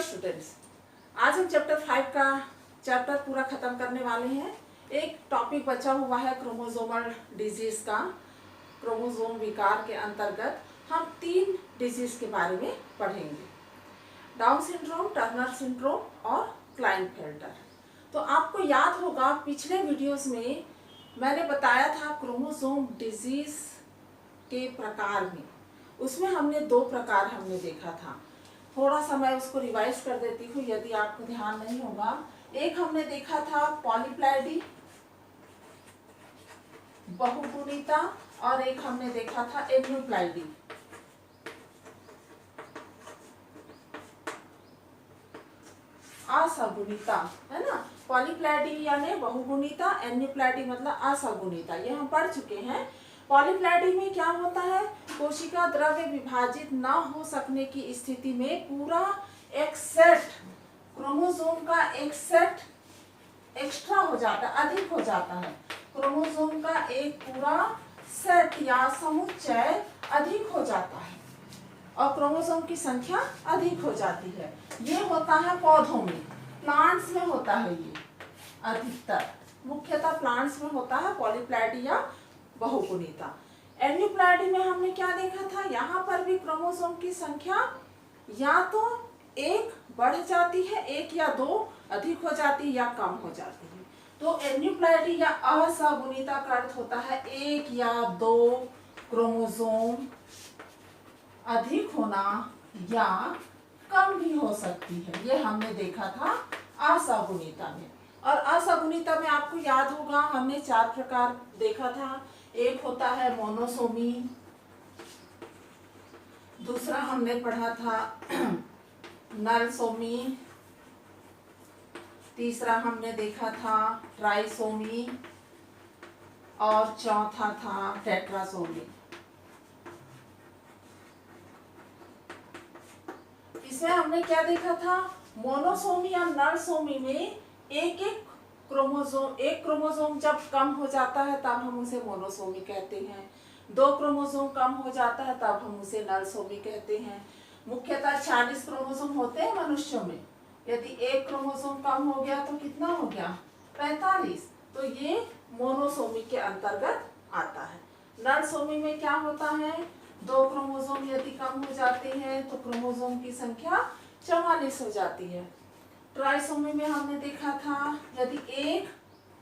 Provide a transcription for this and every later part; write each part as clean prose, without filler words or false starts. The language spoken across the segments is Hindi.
स्टूडेंट्स, आज हम चैप्टर 5 का चैप्टर पूरा खत्म करने वाले हैं। एक टॉपिक बचा हुआ है क्रोमोसोमल डिजीज का। क्रोमोसोम विकार के अंतर्गत हम 3 डिजीज के बारे में पढ़ेंगे, डाउन सिंड्रोम, टर्नर सिंड्रोम और क्लाइनफेल्टर। तो आपको याद होगा पिछले वीडियोस में मैंने बताया था क्रोमोसोम डिजीज के प्रकार में, उसमें हमने 2 प्रकार हमने देखा था। थोड़ा सा मैं उसको रिवाइज कर देती हूँ यदि आपको ध्यान नहीं होगा। एक हमने देखा था पॉलीप्लाइडी, बहुगुणिता, और एक हमने देखा था एन्यूप्लाइडी। असगुणिता, है ना। पॉलीप्लाइडी यानी बहुगुणिता, एन्यूप्लाइडी मतलब असगुणिता, ये हम पढ़ चुके हैं। पॉलीप्लाइडी में क्या होता है, कोशिका द्रव्य विभाजित न हो सकने की स्थिति में पूरा एक सेट, क्रोमोसोम का एक सेट एक्स्ट्रा हो जाता है, अधिक हो जाता है। क्रोमोसोम का एक पूरा सेट या समुच्चय अधिक हो जाता है और क्रोमोसोम की संख्या अधिक हो जाती है। ये होता है पौधों में, प्लांट्स में होता है ये अधिकतर, मुख्यतः प्लांट्स में होता है पॉलीप्लाइडी या बहुगुणिता। एन्यूप्लाइडी में हमने क्या देखा था, यहाँ पर भी क्रोमोसोम की संख्या या तो 1 बढ़ जाती है, 1 या 2 अधिक हो जाती है या कम हो जाती है। तो एन्यूप्लाइडी या असगुणिता का अर्थ होता है 1 या 2 क्रोमोसोम अधिक होना या कम भी हो सकती है, ये हमने देखा था असगुणिता में। और असगुणिता में आपको याद होगा हमने 4 प्रकार देखा था। एक होता है मोनोसोमी, दूसरा हमने पढ़ा था नरसोमी, तीसरा हमने देखा था ट्राइसोमी और चौथा था टेट्रासोमी। इसमें हमने क्या देखा था, मोनोसोमी या नरसोमी में एक क्रोमोसोम जब कम हो जाता है तब हम उसे मोनोसोमी कहते हैं। 2 क्रोमोसोम कम हो जाता है तब हम उसे नरसोमी कहते हैं। मुख्यतः 40 क्रोमोसोम होते हैं मनुष्यों में। यदि 1 क्रोमोसोम कम हो गया तो कितना हो गया, 45, तो ये मोनोसोमी के अंतर्गत आता है। नरसोमी में क्या होता है, 2 क्रोमोसोम यदि कम हो जाते हैं तो क्रोमोसोम की संख्या 44 हो जाती है। ट्राइसोमी में हमने देखा था यदि 1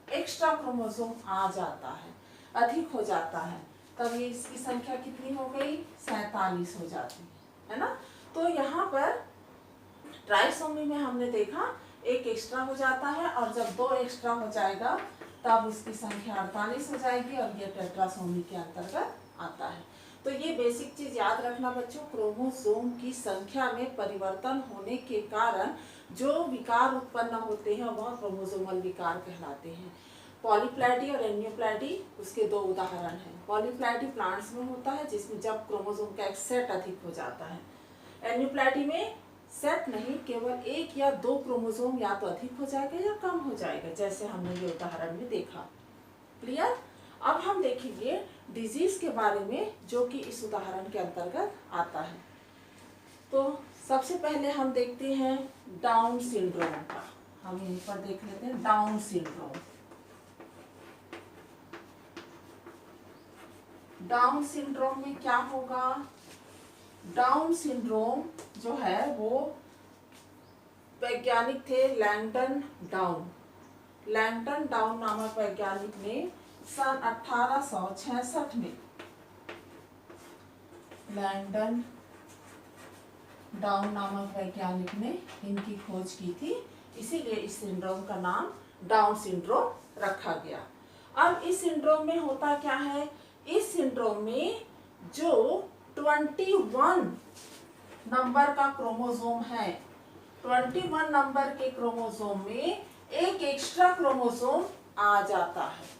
एक्स्ट्रा क्रोमोसोम आ जाता है, अधिक हो जाता है, तब ये इसकी संख्या कितनी हो गई, 47 हो जाती है ना। तो यहाँ पर ट्राइसोमी में हमने देखा 1 एक्स्ट्रा हो जाता है और जब 2 एक्स्ट्रा हो जाएगा तब उसकी संख्या 48 हो जाएगी और ये टेट्रासोमी के अंतर्गत आता है। तो ये बेसिक चीज याद रखना बच्चों, क्रोमोसोम की संख्या में परिवर्तन होने के कारण जो विकार उत्पन्न होते हैं वह क्रोमोसोमल विकार कहलाते हैं। पॉलीप्लाइडी और एन्यूप्लाइडी उसके 2 उदाहरण हैं। पॉलीप्लाइडी प्लांट्स में होता है जिसमें जब क्रोमोसोम का एक सेट अधिक हो जाता है। एन्यूप्लाइडी में सेट नहीं, केवल 1 या 2 क्रोमोसोम या तो अधिक हो जाएगा या कम हो जाएगा, जैसे हमने ये उदाहरण में देखा। क्लियर। अब हम देखेंगे डिजीज के बारे में जो कि इस उदाहरण के अंतर्गत आता है। तो सबसे पहले हम देखते हैं डाउन सिंड्रोम का। हम यहीं पर देख लेते हैं डाउन सिंड्रोम। डाउन सिंड्रोम में क्या होगा, डाउन सिंड्रोम जो है वो वैज्ञानिक थे लैंगटन डाउन। लैंगटन डाउन नामक वैज्ञानिक ने सन 1866 में लैंगटन डाउन नामक वैज्ञानिक ने इनकी खोज की थी, इसीलिए इस सिंड्रोम का नाम डाउन सिंड्रोम रखा गया। अब इस सिंड्रोम में होता क्या है, इस सिंड्रोम में जो 21 नंबर का क्रोमोसोम है, 21 नंबर के क्रोमोसोम में एक एक्स्ट्रा क्रोमोसोम आ जाता है।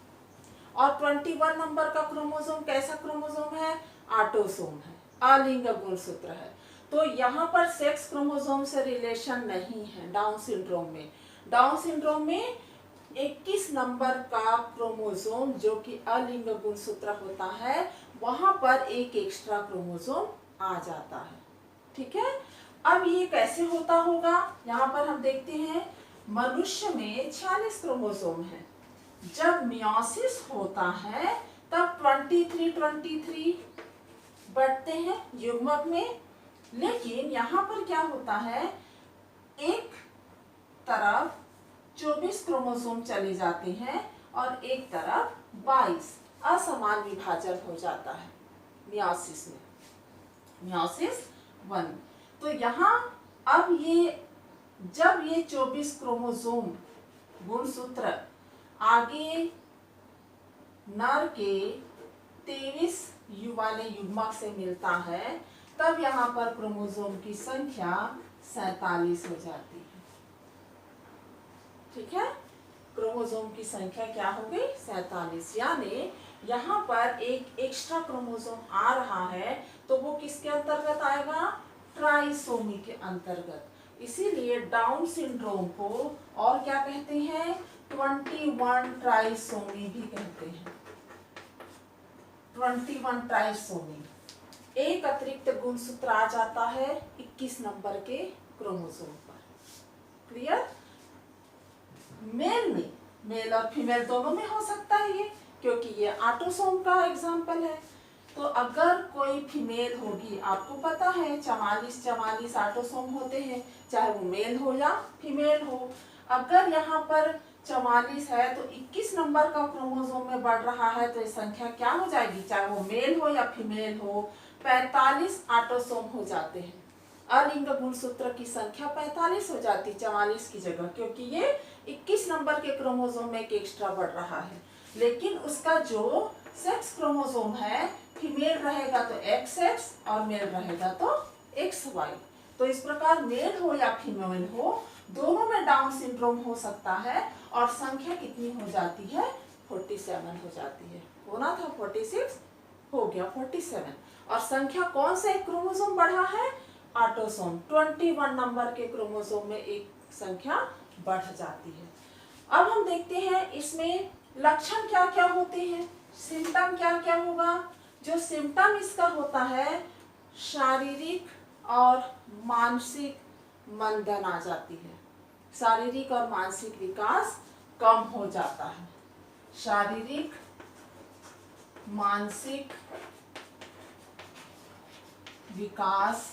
और 21 नंबर का क्रोमोसोम कैसा क्रोमोसोम है, ऑटोसोम है, अलिंग गुणसूत्र है। तो यहाँ पर सेक्स क्रोमोसोम से रिलेशन नहीं है डाउन सिंड्रोम में। डाउन सिंड्रोम में 21 नंबर का क्रोमोसोम जो कि अलिंग गुणसूत्र होता है, वहां पर एक एक्स्ट्रा क्रोमोसोम आ जाता है। ठीक है। अब ये कैसे होता होगा, यहाँ पर हम देखते हैं मनुष्य में 46 क्रोमोसोम है। जब मियोसिस होता है तब 23 बढ़ते हैं युग्मक में, लेकिन यहाँ पर क्या होता है, एक तरफ 24 क्रोमोसोम चले जाते हैं और एक तरफ 22, असमान विभाजन हो जाता है मियोसिस में, मियोसिस 1। तो यहाँ अब ये जब ये 24 क्रोमोसोम गुणसूत्र आगे नर के 23 वाले युग्मक से मिलता है, तब यहाँ पर क्रोमोसोम की संख्या 47 हो जाती है। ठीक है, क्रोमोसोम की संख्या क्या हो गई, 47। यानी यहाँ पर एक एक्स्ट्रा क्रोमोसोम आ रहा है तो वो किसके अंतर्गत आएगा, ट्राइसोमी के अंतर्गत। इसीलिए डाउन सिंड्रोम को और क्या कहते हैं, 21 ट्राइसोमी भी कहते हैं। 21 ट्राइसोमी, एक अतिरिक्त गुणसूत्र आ जाता है 21 नंबर के क्रोमोसोम पर। क्लियर? मेल में, मेल और फीमेल दोनों में हो सकता है ये, क्योंकि ये ऑटोसोम का एग्जाम्पल है। तो अगर कोई फीमेल होगी, आपको पता है 44 ऑटोसोम होते हैं, चाहे वो मेल हो या फीमेल हो। अगर यहाँ पर 44 है तो 21 नंबर का क्रोमोसोम में बढ़ रहा है, तो ये संख्या क्या हो जाएगी, चाहे वो मेल हो या फीमेल हो, 45 ऑटोसोम हो जाते हैं। अलिंग गुणसूत्र की संख्या 45 हो जाती 44 की जगह, क्योंकि ये 21 नंबर के क्रोमोसोम में एक एक्स्ट्रा बढ़ रहा है। लेकिन उसका जो सेक्स क्रोमोसोम है, फीमेल रहेगा तो XX और मेल रहेगा तो XY। तो इस प्रकार मेल हो या फीमेल हो, दोनों में डाउन सिंड्रोम हो सकता है और संख्या कितनी हो जाती है, 47 हो जाती है। होना था 46, हो गया 47। और संख्या कौन से क्रोमोसोम बढ़ा है, ऑटोसोम 21 नंबर के क्रोमोसोम में एक संख्या बढ़ जाती है। अब हम देखते हैं इसमें लक्षण क्या क्या होते हैं, सिम्टम क्या क्या होगा। जो सिम्टम इसका होता है, शारीरिक और मानसिक मंदन आ जाती है, शारीरिक और मानसिक विकास कम हो जाता है। शारीरिक मानसिक विकास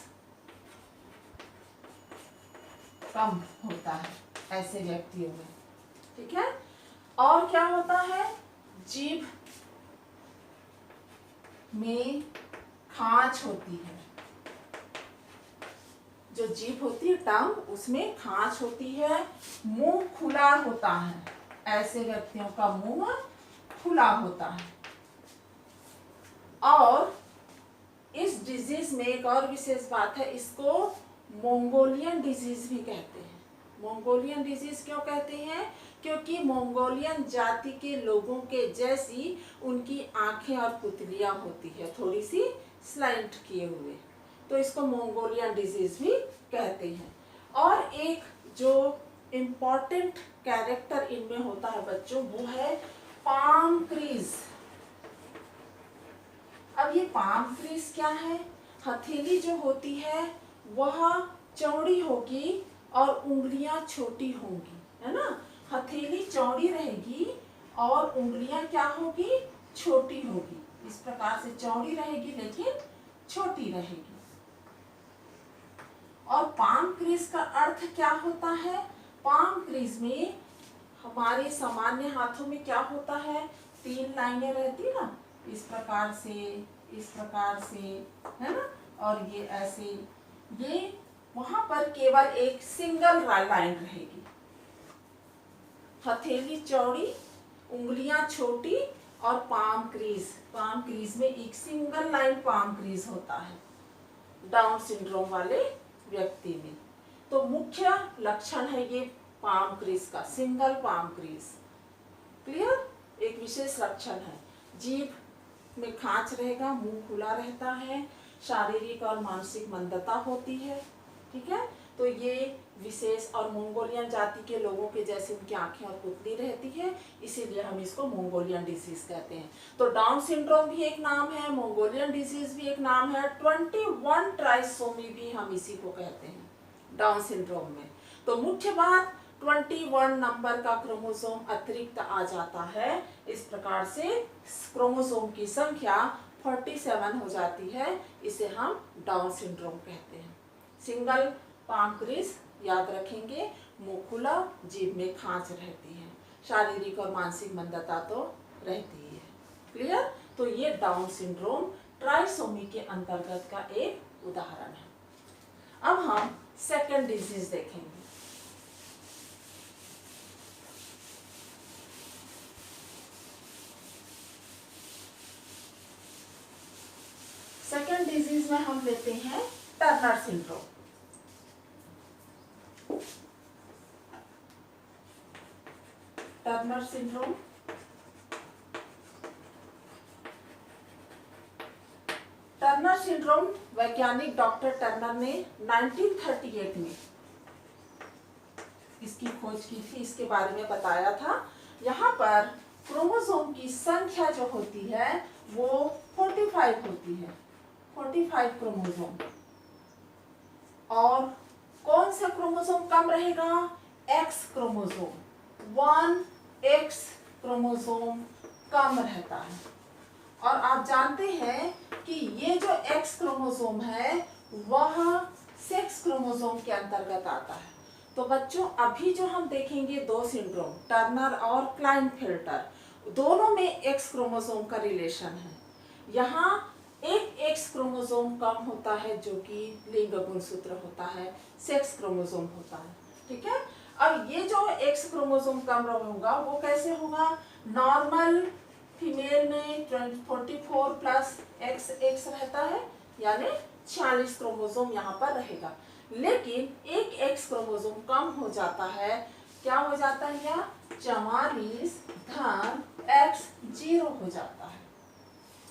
कम होता है ऐसे व्यक्तियों में। ठीक है, और क्या होता है, जीभ में खांच होती है, जो जीभ होती है टंग, उसमें खांच होती है। मुंह खुला होता है, ऐसे व्यक्तियों का मुंह खुला होता है। और इस डिजीज में एक और विशेष बात है, इसको मंगोलियन डिजीज भी कहते हैं। मंगोलियन डिजीज क्यों कहते हैं, क्योंकि मंगोलियन जाति के लोगों के जैसी उनकी आंखें और पुतलियां होती है, थोड़ी सी स्लाइंट किए हुए, तो इसको मंगोलियन डिजीज भी कहते हैं। और एक जो इम्पोर्टेंट कैरेक्टर इनमें होता है बच्चों, वो है पाम क्रीज। अब ये पाम क्रीज क्या है, हथेली जो होती है वह चौड़ी होगी और उंगलियां छोटी होंगी, है ना। हथेली चौड़ी रहेगी और उंगलियां क्या होगी, छोटी होगी। इस प्रकार से चौड़ी रहेगी लेकिन छोटी रहेगी। और पाम क्रीज का अर्थ क्या होता है, पाम क्रीज में हमारे सामान्य हाथों में क्या होता है, 3 लाइनें रहती ना, इस प्रकार से, इस प्रकार से, है ना, और ये ऐसे, ये वहां पर केवल एक सिंगल लाइन रहेगी। हथेली चौड़ी, उंगलियां छोटी और पाम क्रीज में एक सिंगल लाइन पाम क्रीज होता है डाउन सिंड्रोम वाले व्यक्ति में। तो मुख्य लक्षण है ये पाम क्रीज का, सिंगल पाम क्रीज। क्लियर, एक विशेष लक्षण है। जीभ में खांच रहेगा, मुंह खुला रहता है, शारीरिक और मानसिक मंदता होती है। ठीक है, तो ये विशेष और मंगोलियन जाति के लोगों के जैसे उनकी आंखें और पुतली रहती है, इसीलिए हम इसको मंगोलियन डिजीज कहते हैं। तो डाउन सिंड्रोम भी एक नाम है, मंगोलियन डिजीज भी एक नाम है, 21 ट्राइसोमी भी हम इसी को कहते हैं डाउन सिंड्रोम में। तो मुख्य बात 21 नंबर का क्रोमोसोम अतिरिक्त आ जाता है, इस प्रकार से क्रोमोसोम की संख्या 47 हो जाती है, इसे हम डाउन सिंड्रोम कहते हैं। सिंगल पांक्रिस याद रखेंगे, मुंह खुला, जीभ में खांच रहती है, शारीरिक और मानसिक मंदता तो रहती ही है। क्लियर? तो ये डाउन सिंड्रोम ट्राइसोमी के अंतर्गत का एक उदाहरण है। अब हम सेकंड डिजीज देखेंगे। सेकंड डिजीज में हम लेते हैं Turner syndrome. Turner syndrome Turner syndrome वैज्ञानिक डॉक्टर टर्नर ने 1938 में इसकी खोज की थी, इसके बारे में बताया था। यहाँ पर क्रोमोसोम की संख्या जो होती है वो 45 होती है, 45 क्रोमोसोम। और कौन सा क्रोमोसोम कम रहेगा? एक्स क्रोमोसोम, 1X क्रोमोसोम कम रहता है। और आप जानते हैं कि ये जो X क्रोमोसोम है वह सेक्स क्रोमोसोम के अंतर्गत आता है। तो बच्चों अभी जो हम देखेंगे दो सिंड्रोम, टर्नर और क्लाइनफेल्टर, दोनों में X क्रोमोसोम का रिलेशन है। यहाँ एक X क्रोमोसोम कम होता है जो कि लिंग गुणसूत्र होता है, सेक्स क्रोमोसोम होता है। ठीक है? अब ये जो X क्रोमोसोम कम होगा वो कैसे होगा? नॉर्मल फीमेल में 44 प्लस XX रहता है, यानी 46 क्रोमोसोम यहाँ पर रहेगा। लेकिन एक X क्रोमोसोम कम हो जाता है, क्या हो जाता है? या 44 धन X 0 हो जाता है।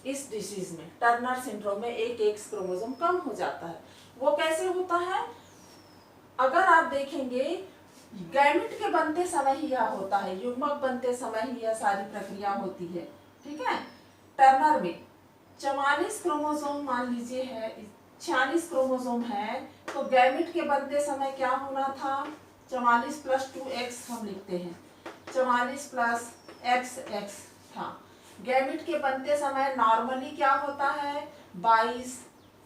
इस डिसीज में, टर्नर सिंड्रोम में एक X क्रोमोसोम कम हो जाता है। वो कैसे होता है? अगर आप देखेंगे गैमेट के बनते समय ही यह होता है, युग्मक बनते समय ही यह सारी प्रक्रिया होती है। ठीक है? टर्नर में 44 क्रोमोसोम मान लीजिए है, 46 क्रोमोसोम है, तो गैमेट के बनते समय क्या होना था? 44 प्लस 2X हम लिखते हैं, 44 प्लस XX था। गैमेट के बनते समय नॉर्मली क्या होता है? 22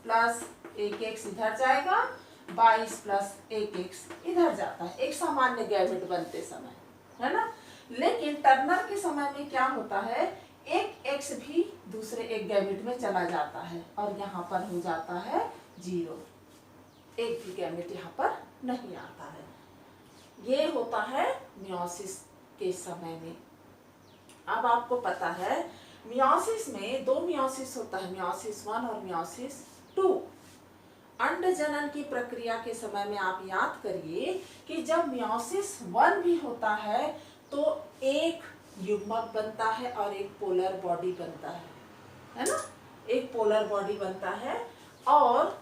प्लस 1X इधर जाएगा, 22 प्लस 1X इधर जाता है, एक सामान्य गैमेट बनते समय, है ना? लेकिन टर्नर के समय में क्या होता है? एक X भी दूसरे एक गैमेट में चला जाता है और यहाँ पर हो जाता है 0, एक भी गैमेट यहाँ पर नहीं आता है। ये होता है मियोसिस के समय में। अब आपको पता है मियोसिस में दो मियोसिस होता है, मियोसिस 1 और मियोसिस 2। अंड जनन की प्रक्रिया के समय में आप याद करिए कि जब मियोसिस 1 भी होता है तो एक युग्मक बनता है और एक पोलर बॉडी बनता है ना? एक पोलर बॉडी बनता है और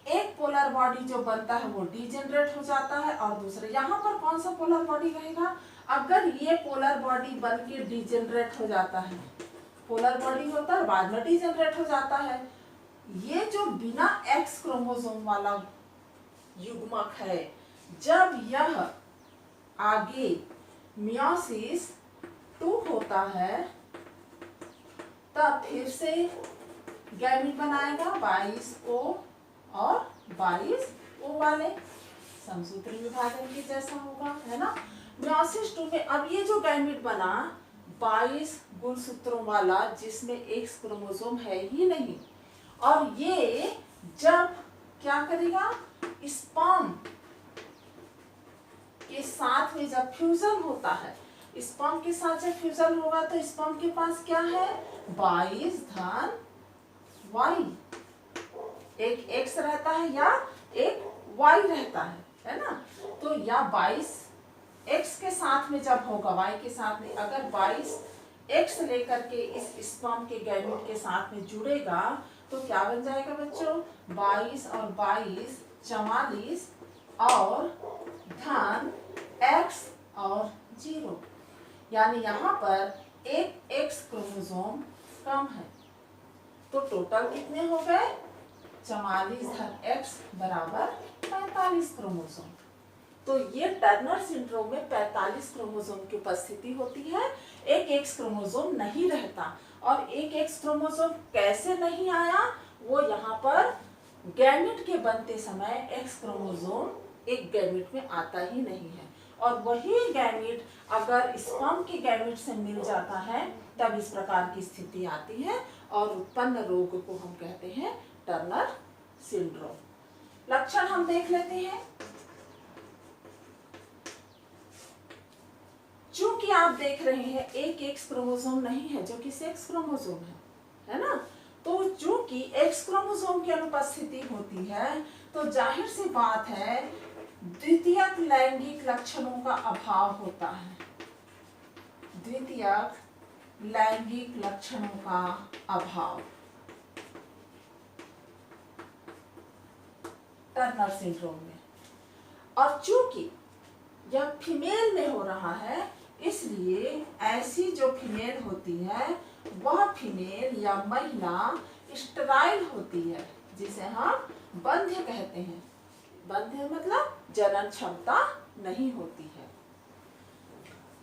एक पोलर बॉडी जो बनता है वो डीजेनरेट हो जाता है और दूसरे, यहाँ पर कौन सा पोलर बॉडी रहेगा? अगर ये पोलर बॉडी बन के डीजेनरेट हो जाता है, पोलर बॉडी होता है बाद में डीजेनरेट हो जाता है, ये जो बिना X क्रोमोसोम वाला युग्मक है, जब यह आगे मियोसिस 2 होता है तब फिर से गैमेट बनाएगा 22O और 22O वाले, समसूत्री विभाजन के जैसा होगा, है ना? मियोसिस 2 में अब ये जो गैमेट बना 22 गुणसूत्रों वाला जिसमें X क्रोमोसोम है ही नहीं, और ये जब क्या करेगा? स्पर्म के साथ में जब फ्यूजन होता है, स्पर्म के साथ जब फ्यूजन होगा तो स्पर्म के पास क्या है? 22 धन Y, एक X रहता है या एक Y रहता है ना? तो या 22 X के साथ में जब होगा, Y के साथ में, अगर 22 X लेकर के इस स्पर्म के गैमेट के साथ में जुड़ेगा तो क्या बन जाएगा बच्चों? 22 और 22 44 और धन x और 0, यानी यहाँ पर एक एक्स क्रोमोसोम कम है। तो टोटल कितने हो गए? 44 धन x बराबर 45 क्रोमोसोम। तो ये टर्नर सिंड्रोम में 45 क्रोमोसोम की उपस्थिति होती है, एक एक्स क्रोमोसोम नहीं रहता। और एक एक्स क्रोमोसोम कैसे नहीं आया? वो यहाँ पर गैमेट के बनते समय एक्स क्रोमोसोम एक गैमेट में आता ही नहीं है, और वही गैमेट अगर स्पर्म के गैमेट से मिल जाता है तब इस प्रकार की स्थिति आती है, और उत्पन्न रोग को हम कहते हैं टर्नर सिंड्रोम। लक्षण हम देख लेते हैं। चूंकि आप देख रहे हैं एक एक्स क्रोमोसोम नहीं है जो कि सेक्स क्रोमोसोम है ना? तो चूंकि एक्स क्रोमोसोम की अनुपस्थिति होती है तो जाहिर सी बात है द्वितीयक लैंगिक लक्षणों का अभाव होता है। द्वितीयक लैंगिक लक्षणों का अभाव टर्नर सिंड्रोम में। और चूंकि यह फीमेल में हो रहा है, इसलिए ऐसी जो फीमेल होती है वह फीमेल या महिला स्टेराइल होती है, जिसे हम बंध्य कहते हैं। बंध्य मतलब जनन क्षमता नहीं होती है।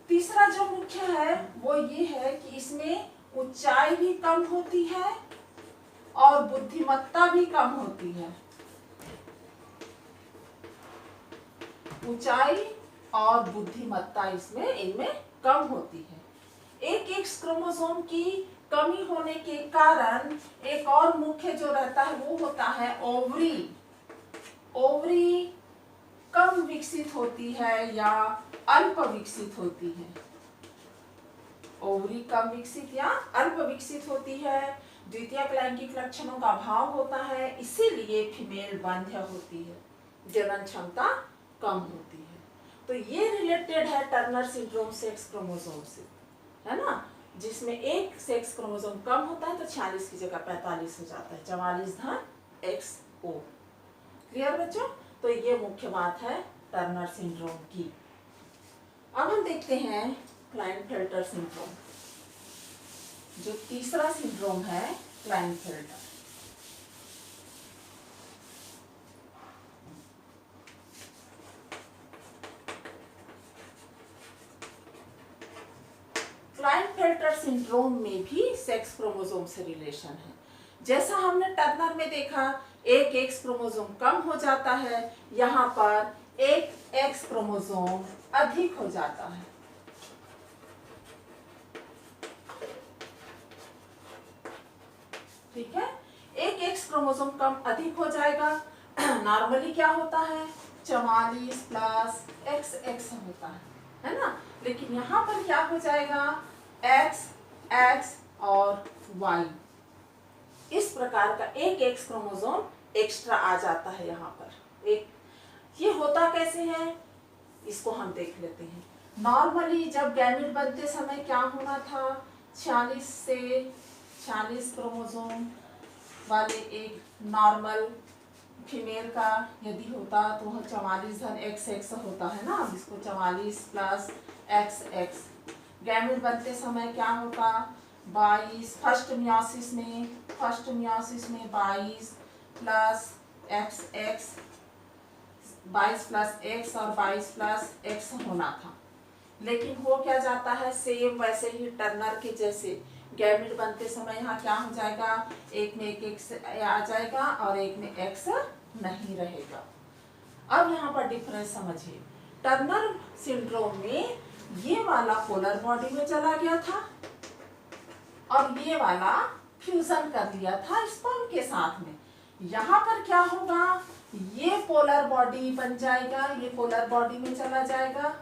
तीसरा जो मुख्य है वो ये है कि इसमें ऊंचाई भी कम होती है और बुद्धिमत्ता भी कम होती है। ऊंचाई और बुद्धिमत्ता इनमें कम होती है। एक एक्स क्रोमोसोम की कमी होने के कारण एक और मुख्य जो रहता है वो होता है ओवरी। ओवरी कम विकसित होती है या अल्प विकसित होती है। ओवरी कम विकसित या अल्प विकसित होती है। द्वितीयक लैंगिक लक्षणों का अभाव होता है, इसीलिए फीमेल बंध्य होती है, जनन क्षमता कम होती है। तो ये रिलेटेड है टर्नर सिंड्रोम सेक्स क्रोमोसोम से, है ना? जिसमें एक सेक्स क्रोमोसोम कम होता है तो 46 की जगह 45 हो जाता है, 44 धन XO। क्लियर बच्चों? तो ये मुख्य बात है टर्नर सिंड्रोम की। अब हम देखते हैं क्लाइनफेल्टर सिंड्रोम, जो तीसरा सिंड्रोम है क्लाइनफेल्टर। क्लाइनफेल्टर सिंड्रोम में भी सेक्स क्रोमोसोम से रिलेशन है। जैसा हमने टर्नर में देखा एक एक्स क्रोमोसोम कम हो जाता है, यहाँ पर एक एक्स क्रोमोसोम अधिक हो जाता है। ठीक है, एक एक्स क्रोमोसोम कम अधिक हो जाएगा। नॉर्मली क्या होता है 44 प्लस XX होता है ना? लेकिन यहाँ पर क्या हो जाएगा X, X और Y। इस प्रकार का एक एक्स क्रोमोसोम एक्स्ट्रा आ जाता है यहाँ पर। एक ये होता कैसे है इसको हम देख लेते हैं। नॉर्मली जब गैमेट बनते समय क्या होना था, 46 से 46 क्रोमोसोम वाले एक नॉर्मल फीमेल का यदि होता तो वह 44 धन XX होता है ना, इसको 44 प्लस XX। गैमेट बनते समय क्या होता 22 फर्स्ट मियोसिस में 22 प्लस XX, 22 प्लस X और 22 प्लस X होना था। लेकिन हो क्या जाता है सेम वैसे ही टर्नर के जैसे गैमेट बनते समय यहाँ क्या हो जाएगा, एक में एक X आ जाएगा और एक में X नहीं रहेगा। अब यहाँ पर डिफरेंस समझिए, टर्नर सिंड्रोम में ये वाला पोलर बॉडी में चला गया था और ये वाला फ्यूजन कर लिया था स्पर्म के साथ में। यहाँ पर क्या होगा, ये पोलर बॉडी बन जाएगा, ये पोलर बॉडी में चला जाएगा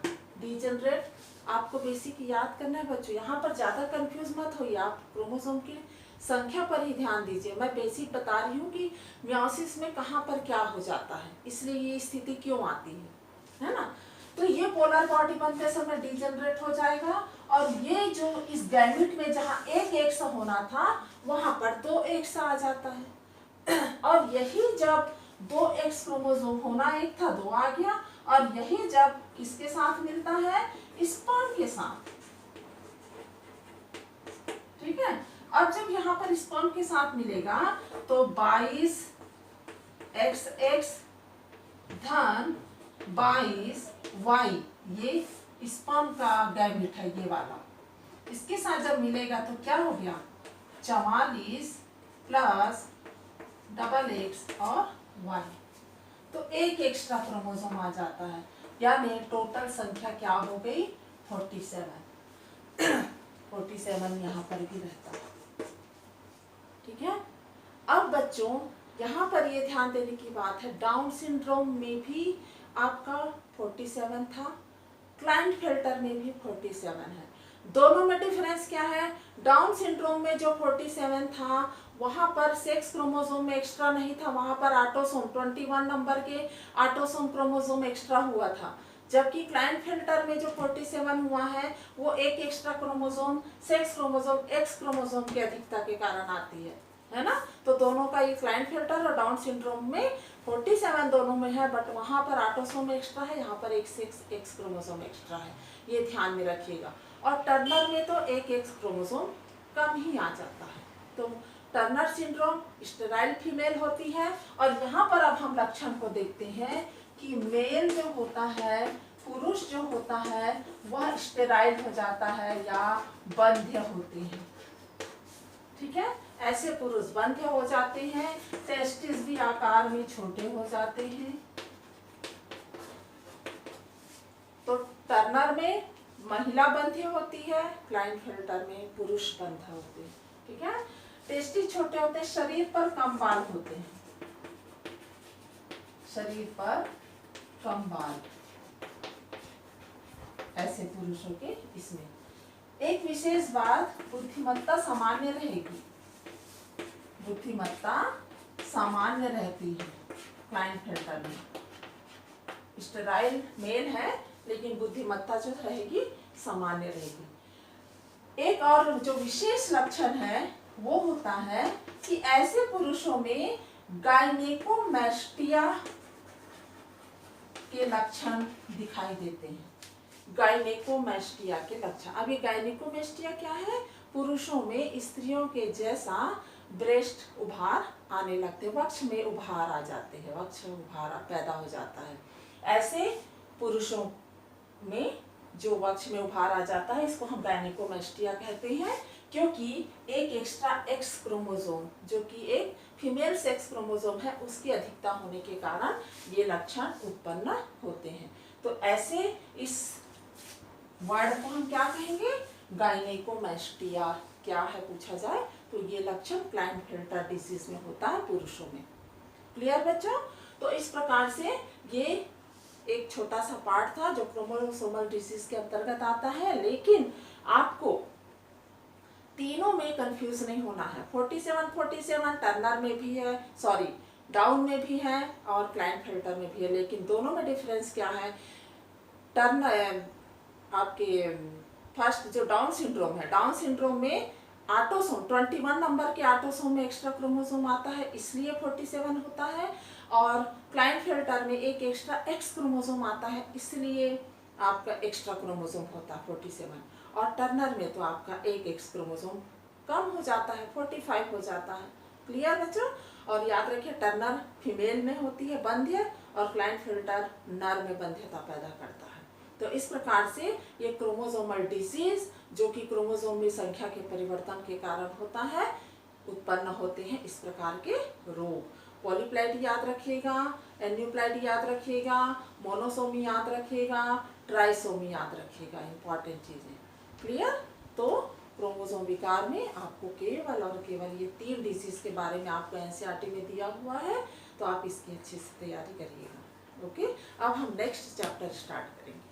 डीजेनरेट। आपको बेसिक याद करना है बच्चों, यहाँ पर ज्यादा कंफ्यूज मत होइए, आप क्रोमोसोम की संख्या पर ही ध्यान दीजिए। मैं बेसिक बता रही हूँ कि मियोसिस में कहाँ पर क्या हो जाता है, इसलिए ये स्थिति क्यों आती है ना? तो ये पोलर बॉडी बनते समय डीजेनरेट हो जाएगा और ये जो इस गैमेट में जहाँ एक एक्स होना था वहां पर 2 एक्स आ जाता है। और यही जब दो एक्स क्रोमोसोम होना एक था, दो आ गया। और यही जब किसके साथ मिलता है, स्पर्म के साथ, ठीक है। अब जब यहाँ पर स्पर्म के साथ मिलेगा तो 22 XX धन 22 Y, ये स्पर्म का गैमेट है ये वाला, इसके साथ जब मिलेगा तो क्या हो गया, 44 प्लस XX और Y, तो एक एक्स्ट्रा क्रोमोसोम आ जाता है, यानी टोटल संख्या क्या हो गई, 47। 47 यहाँ पर भी रहता है, ठीक है। अब बच्चों यहाँ पर ये ध्यान देने की बात है, डाउन सिंड्रोम में भी आपका 47 था, क्लाइनफेल्टर में भी 47 है। दोनों में डिफरेंस क्या है, डाउन सिंड्रोम में जो 47 था वहां पर सेक्स क्रोमोसोम में एक्स्ट्रा नहीं था, वहां पर ऑटोसोम 21 नंबर के ऑटोसोम क्रोमोसोम एक्स्ट्रा हुआ था। जबकि क्लाइनफेल्टर में जो 47 हुआ है वो एक extra chromosome sex chromosome x chromosome की अधिकता के कारण आती है ना। तो दोनों का ये क्लाइनफेल्टर और डाउन सिंड्रोम में 47 दोनों में है, बट वहां पर ऑटोसोम एक्स्ट्रा है, यहाँ पर एक सेक्स एक्स क्रोमोसोम एक्स्ट्रा है, ये ध्यान में रखिएगा। और टर्नर में तो एक एक्स क्रोमोसोम कम ही आ जाता है। तो टर्नर सिंड्रोम स्टेराइल फीमेल होती है। और यहाँ पर अब हम लक्षण को देखते हैं कि मेल जो होता है, पुरुष जो होता है वह स्टेराइल हो जाता है या बंध्य होते हैं, ठीक है। ऐसे पुरुष बंध्य हो जाते हैं, टेस्टिस भी आकार में छोटे हो जाते हैं। तो टर्नर में महिला बंध्य होती है, क्लाइनफेल्टर में पुरुष बंध्य होते हैं, ठीक है। टेस्टिस छोटे होते हैं, शरीर पर कम बाल होते हैं, शरीर पर कम बाल, ऐसे पुरुषों के इसमें। एक विशेष बात, बुद्धिमत्ता सामान्य रहेगी, बुद्धिमत्ता सामान्य रहती है क्लाइनफेल्टर में। स्टेराइल मेल है लेकिन बुद्धिमत्ता जो रहेगी सामान्य रहेगी। एक और जो विशेष लक्षण है वो होता है कि ऐसे पुरुषों में गायनेकोमैस्टिया के लक्षण दिखाई देते हैं, गायनेकोमैस्टिया के लक्षण। अभी गायनेकोमैस्टिया क्या है, पुरुषों में स्त्रियों के जैसा ब्रेस्ट उभार आने लगते, वक्ष में उभार आ जाते हैं, वक्ष उभार पैदा हो जाता है। ऐसे पुरुषों में जो वक्ष में उभार आ जाता है इसको हम गायनेकोमैस्टिया कहते हैं, क्योंकि एक एक्स्ट्रा एक्स क्रोमोसोम जो कि एक फीमेल सेक्स क्रोमोसोम है उसकी अधिकता होने के कारण ये लक्षण उत्पन्न होते हैं। तो ऐसे इस वर्ड को हम क्या कहेंगे, गायनेकोमैस्टिया क्या है पूछा जाए तो ये लक्षण क्लाइनफेल्टर डिजीज में होता है पुरुषों में। क्लियर बच्चों। तो इस प्रकार से ये एक छोटा सा पार्ट था जो क्रोमोसोमल डिजीज के अंतर्गत आता है, लेकिन आपको तीनों में कंफ्यूज नहीं होना है। 47 टर्नर में भी है, सॉरी डाउन में भी है और क्लाइनफेल्टर में भी है, लेकिन दोनों में डिफरेंस क्या है, टर्नर आपके फर्स्ट जो डाउन सिंड्रोम है, डाउन सिंड्रोम में ऑटोसोम 21 नंबर के ऑटोसोम में एक्स्ट्रा क्रोमोसोम आता है इसलिए 47 होता है, और क्लाइनफेल्टर में एक एक्स्ट्रा एक्स क्रोमोसोम आता है इसलिए आपका एक्स्ट्रा क्रोमोसोम होता है 47, और टर्नर में तो आपका एक एक्स क्रोमोसोम कम हो जाता है 45 हो जाता है। क्लियर बच्चों। और याद रखिए टर्नर फीमेल में होती है बंध्य और क्लाइनफेल्टर नर में बंध्यता पैदा करता है। तो इस प्रकार से ये क्रोमोसोमल डिजीज जो कि क्रोमोसोम में संख्या के परिवर्तन के कारण होता है उत्पन्न होते हैं इस प्रकार के रोग। पॉलीप्लाइडी याद रखिएगा, एन्यूप्लाइडी याद रखिएगा, मोनोसोमी याद रखिएगा, ट्राइसोमी याद रखिएगा, इंपॉर्टेंट चीजें। क्लियर। तो क्रोमोसोम विकार में आपको केवल और केवल ये 3 डिजीज के बारे में आपको एनसीईआरटी में दिया हुआ है, तो आप इसकी अच्छे से तैयारी करिएगा। ओके। अब हम नेक्स्ट चैप्टर स्टार्ट करेंगे।